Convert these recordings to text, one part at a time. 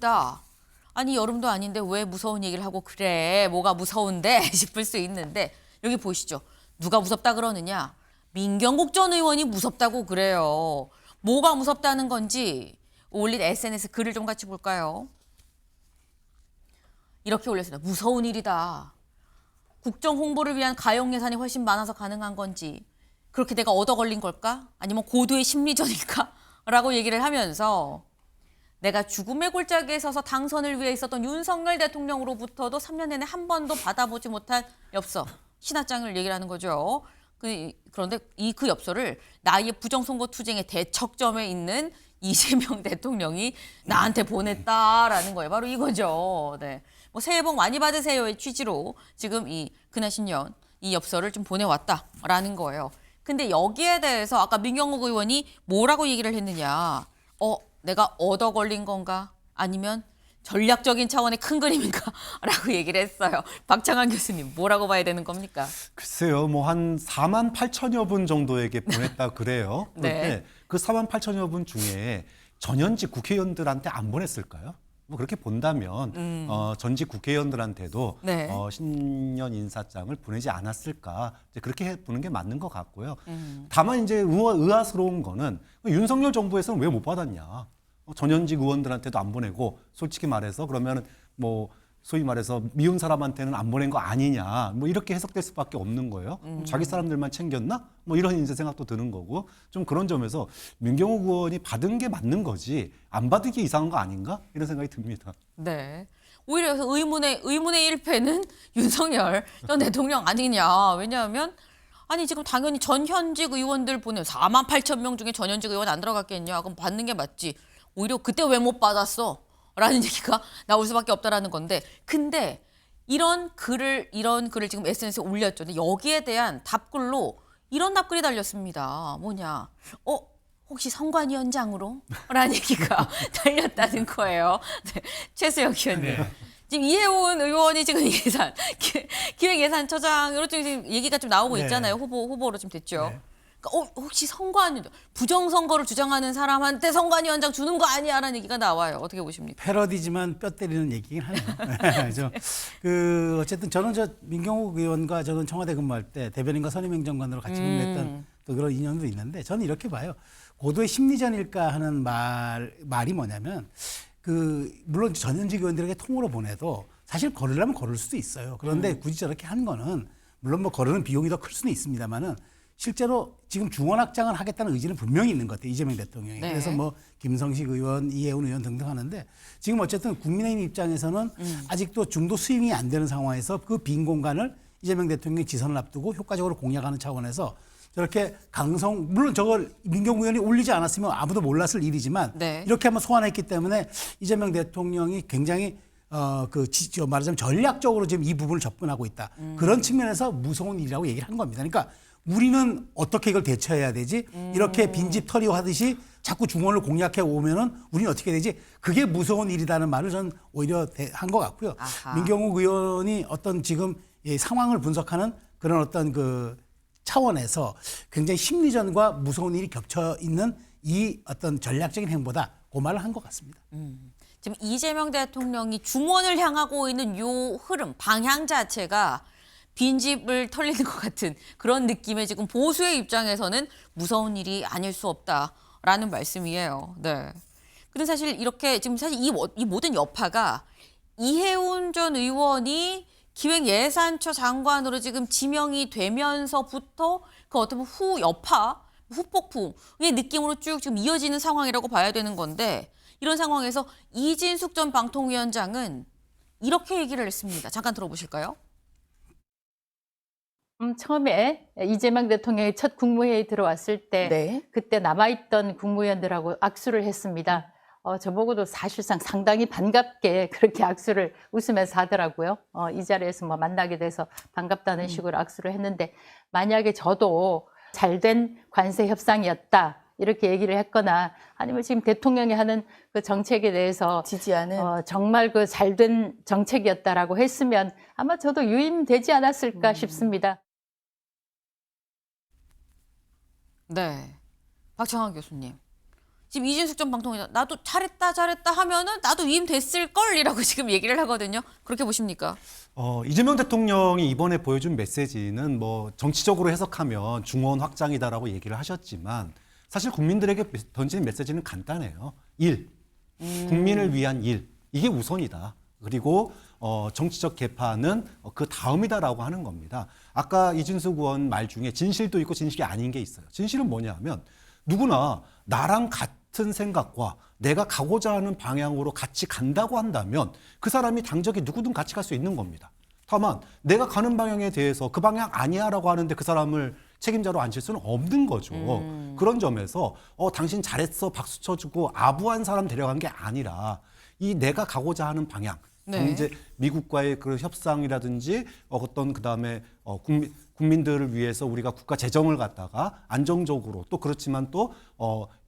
무서움이다. 아니 여름도 아닌데 왜 무서운 얘기를 하고 그래. 뭐가 무서운데 싶을 수 있는데 여기 보시죠. 누가 무섭다 그러느냐. 민경국 전 의원이 무섭다고 그래요. 뭐가 무섭다는 건지 올린 SNS 글을 좀 같이 볼까요? 이렇게 올렸습니다. 무서운 일이다. 국정 홍보를 위한 가용 예산이 훨씬 많아서 가능한 건지 그렇게 내가 얻어 걸린 걸까? 아니면 고도의 심리전일까? 라고 얘기를 하면서 내가 죽음의 골짜기에 서서 당선을 위해 있었던 윤석열 대통령으로부터도 3년 내내 한 번도 받아보지 못한 엽서, 신화장을 얘기를 하는 거죠. 그런데 그 엽서를 나의 부정선거 투쟁의 대척점에 있는 이재명 대통령이 나한테 보냈다라는 거예요. 바로 이거죠. 네. 뭐 새해 복 많이 받으세요의 취지로 지금 이 근하신년 이 엽서를 좀 보내왔다라는 거예요. 근데 여기에 대해서 아까 민경욱 의원이 뭐라고 얘기를 했느냐. 내가 얻어 걸린 건가? 아니면 전략적인 차원의 큰 그림인가? 라고 얘기를 했어요. 박창환 교수님, 뭐라고 봐야 되는 겁니까? 글쎄요, 뭐 한 4만 8천여 분 정도에게 보냈다 그래요. 그런데 네. 그 4만 8천여 분 중에 전현직 국회의원들한테 안 보냈을까요? 뭐 그렇게 본다면 전직 국회의원들한테도 네. 신년 인사장을 보내지 않았을까, 이제 그렇게 보는 게 맞는 것 같고요. 다만 이제 의아스러운 거는 윤석열 정부에서는 왜 못 받았냐? 전현직 의원들한테도 안 보내고, 솔직히 말해서 그러면 뭐 소위 말해서 미운 사람한테는 안 보낸 거 아니냐, 뭐 이렇게 해석될 수밖에 없는 거예요. 자기 사람들만 챙겼나? 뭐 이런 이제 생각도 드는 거고, 좀 그런 점에서 민경욱 의원이 받은 게 맞는 거지 안 받은 게 이상한 거 아닌가? 이런 생각이 듭니다. 네. 오히려 의문의 일패는 윤석열 전 대통령 아니냐. 왜냐하면 아니 지금 당연히 전현직 의원들 보내 4만 8천 명 중에 전현직 의원 안 들어갔겠냐. 그럼 받는 게 맞지. 오히려 그때 왜 못 받았어? 라는 얘기가 나올 수밖에 없다라는 건데. 근데 이런 글을 지금 SNS에 올렸죠. 근데 여기에 대한 답글로 이런 답글이 달렸습니다. 뭐냐? 혹시 선관위원장으로? 라는 얘기가 달렸다는 거예요. 네, 최수영 의원님. 네. 지금 이해운 의원이 지금 기획예산처장으로 지금 얘기가 좀 나오고 네. 있잖아요. 후보로 좀 됐죠. 네. 그러니까 혹시 선관위원장, 부정선거를 주장하는 사람한테 선관위원장 주는 거 아니야라는 얘기가 나와요. 어떻게 보십니까? 패러디지만 뼈 때리는 얘기긴 하네요. 어쨌든 저는 민경욱 의원과 저는 청와대 근무할 때 대변인과 선임행정관으로 같이 근무했던 또 그런 인연도 있는데, 저는 이렇게 봐요. 고도의 심리전일까 하는 말이 뭐냐면, 물론 전현직 의원들에게 통으로 보내도 사실 거르려면 거를 수도 있어요. 그런데 굳이 저렇게 한 거는, 물론 뭐 거르는 비용이 더 클 수는 있습니다만은, 실제로 지금 중원확장을 하겠다는 의지는 분명히 있는 것 같아요, 이재명 대통령이. 네. 그래서 뭐 김성식 의원, 이해운 의원 등등 하는데, 지금 어쨌든 국민의힘 입장에서는 아직도 중도 수용이 안 되는 상황에서 그 빈 공간을 이재명 대통령이 지선을 앞두고 효과적으로 공략하는 차원에서 저렇게 물론 저걸 민경욱 의원이 올리지 않았으면 아무도 몰랐을 일이지만, 네. 이렇게 한번 소환했기 때문에 이재명 대통령이 굉장히 말하자면 전략적으로 지금 이 부분을 접근하고 있다. 그런 측면에서 무서운 일이라고 얘기를 한 겁니다. 그러니까 우리는 어떻게 이걸 대처해야 되지? 이렇게 빈집 털이오 하듯이 자꾸 중원을 공략해 오면은 우리는 어떻게 되지? 그게 무서운 일이라는 말을 저는 오히려 한 것 같고요. 아하. 민경욱 의원이 어떤 지금 이 상황을 분석하는 그런 어떤 차원에서 굉장히 심리전과 무서운 일이 겹쳐 있는 이 어떤 전략적인 행보다, 그 말을 한 것 같습니다. 지금 이재명 대통령이 중원을 향하고 있는 요 흐름, 방향 자체가 빈집을 털리는 것 같은 그런 느낌의 지금 보수의 입장에서는 무서운 일이 아닐 수 없다라는 말씀이에요. 네. 근데 사실 이렇게 지금 사실 이 모든 여파가 이해운 전 의원이 기획예산처 장관으로 지금 지명이 되면서부터 그 어떤 후폭풍의 느낌으로 쭉 지금 이어지는 상황이라고 봐야 되는 건데, 이런 상황에서 이진숙 전 방통위원장은 이렇게 얘기를 했습니다. 잠깐 들어보실까요? 처음에 이재명 대통령이 첫 국무회의 들어왔을 때 네. 그때 남아있던 국무위원들하고 악수를 했습니다. 저보고도 사실상 상당히 반갑게 그렇게 악수를 웃으면서 하더라고요. 이 자리에서 뭐 만나게 돼서 반갑다는 식으로 악수를 했는데, 만약에 저도 잘된 관세 협상이었다 이렇게 얘기를 했거나, 아니면 지금 대통령이 하는 그 정책에 대해서 지지하는 정말 그 잘된 정책이었다라고 했으면 아마 저도 유임되지 않았을까 싶습니다. 네. 박창환 교수님. 지금 이진숙 전 방통위원 나도 잘했다 하면은 나도 위임됐을 걸이라고 지금 얘기를 하거든요. 그렇게 보십니까? 이재명 대통령이 이번에 보여준 메시지는 뭐 정치적으로 해석하면 중원 확장이다라고 얘기를 하셨지만 사실 국민들에게 던지는 메시지는 간단해요. 국민을 위한 일. 이게 우선이다. 그리고 정치적 개판은 그 다음이다라고 하는 겁니다. 아까 이진숙 의원 말 중에 진실도 있고 진실이 아닌 게 있어요. 진실은 뭐냐 하면 누구나 나랑 같은 생각과 내가 가고자 하는 방향으로 같이 간다고 한다면 그 사람이 당적에 누구든 같이 갈 수 있는 겁니다. 다만 내가 가는 방향에 대해서 그 방향 아니야라고 하는데 그 사람을 책임자로 앉힐 수는 없는 거죠. 그런 점에서 당신 잘했어 박수 쳐주고 아부한 사람 데려간 게 아니라 이 내가 가고자 하는 방향 네. 이제 미국과의 그 협상이라든지 어떤 그다음에 국민들을 위해서 우리가 국가 재정을 갖다가 안정적으로 또 그렇지만 또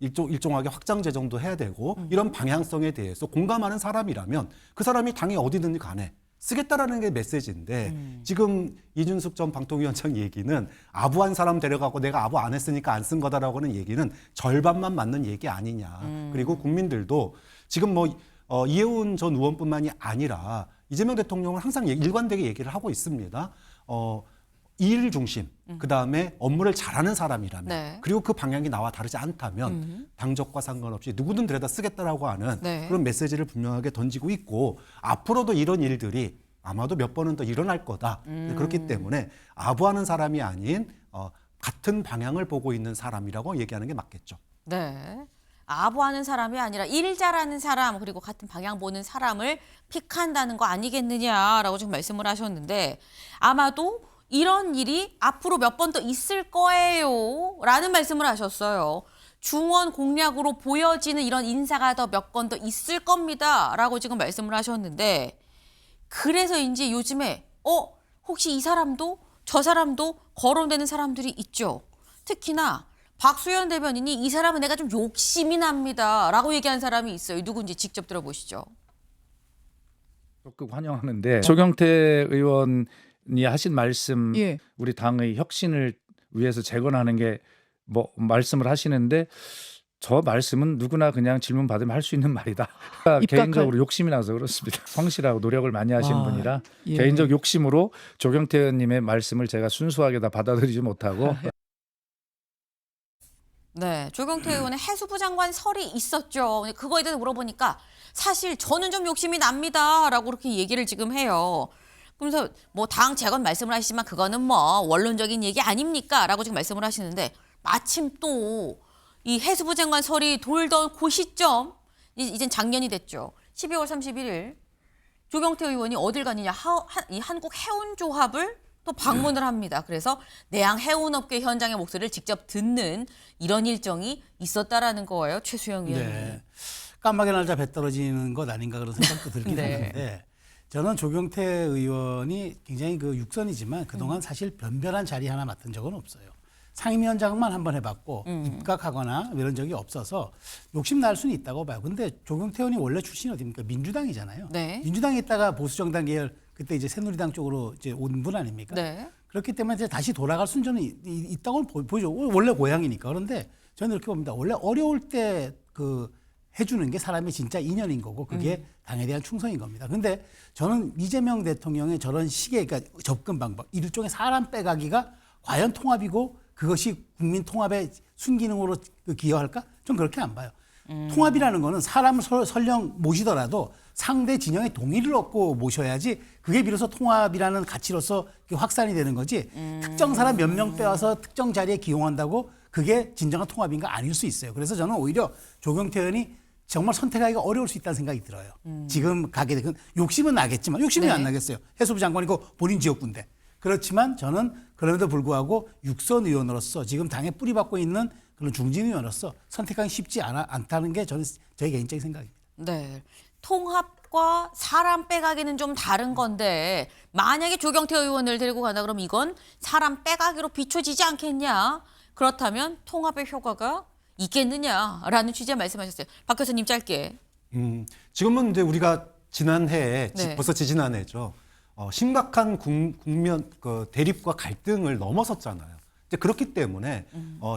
일종하게 확장 재정도 해야 되고 이런 방향성에 대해서 공감하는 사람이라면 그 사람이 당이 어디든지 간에 쓰겠다라는 게 메시지인데 지금 이준숙 전 방통위원장 얘기는 아부한 사람 데려가고 내가 아부 안 했으니까 안 쓴 거다라고 하는 얘기는 절반만 맞는 얘기 아니냐. 그리고 국민들도 지금 뭐 이해운 전 의원뿐만이 아니라 이재명 대통령은 항상 일관되게 얘기를 하고 있습니다. 일 중심, 그다음에 업무를 잘하는 사람이라면 네. 그리고 그 방향이 나와 다르지 않다면 당적과 상관없이 누구든 데려다 쓰겠다라고 하는 네. 그런 메시지를 분명하게 던지고 있고 앞으로도 이런 일들이 아마도 몇 번은 더 일어날 거다. 그렇기 때문에 아부하는 사람이 아닌 같은 방향을 보고 있는 사람이라고 얘기하는 게 맞겠죠. 네. 아부하는 사람이 아니라 일 잘하는 사람 그리고 같은 방향 보는 사람을 픽한다는 거 아니겠느냐라고 지금 말씀을 하셨는데 아마도 이런 일이 앞으로 몇 번 더 있을 거예요 라는 말씀을 하셨어요. 중원 공략으로 보여지는 이런 인사가 더 몇 건 더 있을 겁니다 라고 지금 말씀을 하셨는데 그래서인지 요즘에 혹시 이 사람도 저 사람도 거론되는 사람들이 있죠. 특히나 박수현 대변인이 이 사람은 내가 좀 욕심이 납니다 라고 얘기한 사람이 있어요. 누군지 직접 들어보시죠. 적극 환영하는데 조경태 의원이 하신 말씀 예. 우리 당의 혁신을 위해서 재건하는 게 뭐 말씀을 하시는데 저 말씀은 누구나 그냥 질문 받으면 할 수 있는 말이다. 개인적으로 욕심이 나서 그렇습니다. 성실하고 노력을 많이 하시는 분이라 예. 개인적 욕심으로 조경태 의원님의 말씀을 제가 순수하게 다 받아들이지 못하고 네, 조경태 의원의 해수부 장관 설이 있었죠. 그거에 대해서 물어보니까 사실 저는 좀 욕심이 납니다라고 그렇게 얘기를 지금 해요. 그러면서 뭐 당 재건 말씀을 하시지만 그거는 뭐 원론적인 얘기 아닙니까라고 지금 말씀을 하시는데 마침 또 이 해수부 장관 설이 돌던 그 시점 이젠 작년이 됐죠. 12월 31일 조경태 의원이 어딜 가느냐 이 한국 해운조합을 또 방문을 합니다. 그래서 내양 해운업계 현장의 목소리를 직접 듣는 이런 일정이 있었다라는 거예요. 최수영 의원님. 네. 깜박의 날짜 배 떨어지는 것 아닌가 그런 생각도 들긴 네. 하는데 저는 조경태 의원이 굉장히 그 육선이지만 그동안 사실 변별한 자리 하나 맡은 적은 없어요. 상임위원장만 한번 해봤고 입각하거나 이런 적이 없어서 욕심 날 수는 있다고 봐요. 근데 조경태 의원이 원래 출신이 어디입니까? 민주당이잖아요. 네. 민주당에 있다가 보수정당 계열 그때 이제 새누리당 쪽으로 이제 온 분 아닙니까? 네. 그렇기 때문에 이제 다시 돌아갈 순전은 있다고 보이죠. 원래 고향이니까. 그런데 저는 이렇게 봅니다. 원래 어려울 때 그 해주는 게 사람의 진짜 인연인 거고 그게 당에 대한 충성인 겁니다. 근데 저는 이재명 대통령의 저런 식의 그러니까 접근 방법, 일종의 사람 빼가기가 과연 통합이고 그것이 국민 통합의 순기능으로 기여할까? 전 그렇게 안 봐요. 통합이라는 거는 사람을 설령 모시더라도 상대 진영의 동의를 얻고 모셔야지 그게 비로소 통합이라는 가치로서 확산이 되는 거지 특정 사람 몇 명 빼와서 특정 자리에 기용한다고 그게 진정한 통합인가 아닐 수 있어요. 그래서 저는 오히려 조경태 의원이 정말 선택하기가 어려울 수 있다는 생각이 들어요. 지금 가게 되면 욕심은 나겠지만 욕심이 네. 안 나겠어요. 해수부 장관이고 본인 지역구인데. 그렇지만 저는 그럼에도 불구하고 육선 의원으로서 지금 당에 뿌리박고 있는 그런 중진 의원으로서 선택하기 쉽지 않다는 게 저는 저희 개인적인 생각입니다. 네. 통합과 사람 빼가기는 좀 다른 건데 만약에 조경태 의원을 데리고 간다 그러면 이건 사람 빼가기로 비춰지지 않겠냐? 그렇다면 통합의 효과가 있겠느냐라는 취지의 말씀하셨어요. 박 교수님 짧게. 지금은 이제 우리가 지난해에 네. 벌써 지지난해죠. 심각한 국면 대립과 갈등을 넘어섰잖아요. 이제 그렇기 때문에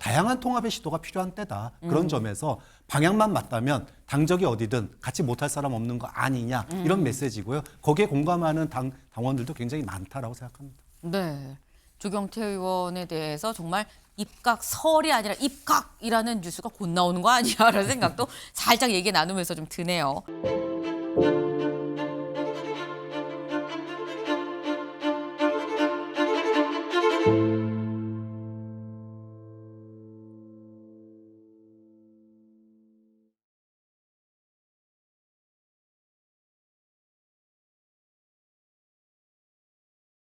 다양한 통합의 시도가 필요한 때다. 그런 점에서 방향만 맞다면 당적이 어디든 같이 못할 사람 없는 거 아니냐 이런 메시지고요. 거기에 공감하는 당원들도 굉장히 많다라고 생각합니다. 네. 조경태 의원에 대해서 정말 입각설이 아니라 입각이라는 뉴스가 곧 나오는 거 아니야라는 생각도 살짝 얘기 나누면서 좀 드네요.